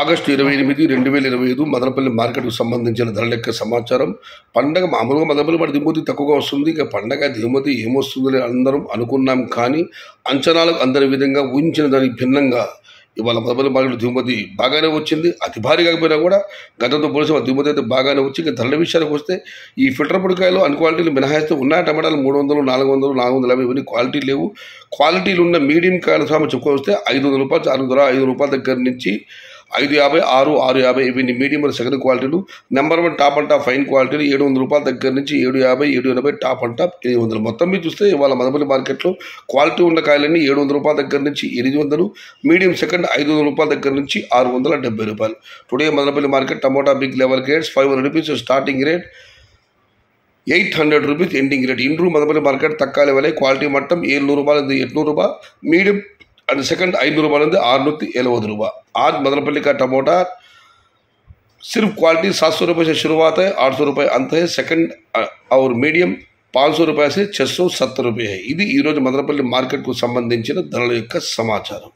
August 28, 2025 Madanapalle మార్కెట్కు సంబంధించిన ధరల యొక్క సమాచారం. పండగ మామూలుగా మదనపల్లి మరి దిగుమతి తక్కువగా వస్తుంది. ఇక పండగ దిగుమతి ఏమొస్తుందని అందరం అనుకున్నాం. కానీ అంచనాలకు అందరి విధంగా ఊహించిన దానికి భిన్నంగా ఇవాళ మదనపల్లి మార్కెట్ దిగుమతి బాగానే వచ్చింది. అతి భారీ కాకపోయినా కూడా గతంతో పోలిసి దిగుమతి అయితే బాగానే వచ్చి ఇక ధరల విషయానికి వస్తే ఈ ఫిల్టర్ పొడికాయలు అన్ని క్వాలిటీలు మినహాయిస్తే ఉన్నాయి. టమాటాలు 300, 400, 450 ఇవన్నీ క్వాలిటీ లేవు. క్వాలిటీలు ఉన్న మీడియం కాయల సామె చెప్పుకొస్తే 500 రూపాయలు, 500 రూపాయల దగ్గర నుంచి 550, 650 ఇవన్నీ మీడియం మరియు సెకండ్ క్వాలిటీలు. Number 1 top and top fine క్వాలిటీలు 700 రూపాయల దగ్గర నుంచి 750, 780 టాప్ అండ్ టాప్ 800. మొత్తం మీద చూస్తే ఇవాళ మదనపల్లి మార్కెట్లో క్వాలిటీ ఉన్న కాయలన్నీ 700 రూపాయల దగ్గర నుంచి 800, మీడియం సెకండ్ 500 రూపాయల దగ్గర నుంచి 670 రూపాయలు. Today Madanapalle market tomato big level grades 500 rupees starting rate, 800 rupees ending rate. ఇండ్రు మదనపల్లి మార్కెట్ తక్కువ లెవెల్ క్వాలిటీ మట్టం 700 రూపాయలు 800 రూపాయలు, మీడియం అండ్ సెకంड 500 రూపాయలు 670 రూపాయలు. आज मदनपल्ली का टमाटा सिर्फ क्वालिटी 700 रुपये से शुरुआत है, 800 रुपये अंत है. सेकंड और मीडिయం 500 रुपये से 670 रुपये है. ఇది ఈరోజు మదనపల్లి మార్కెట్కు సంబంధించిన ధరల యొక్క సమాచారం.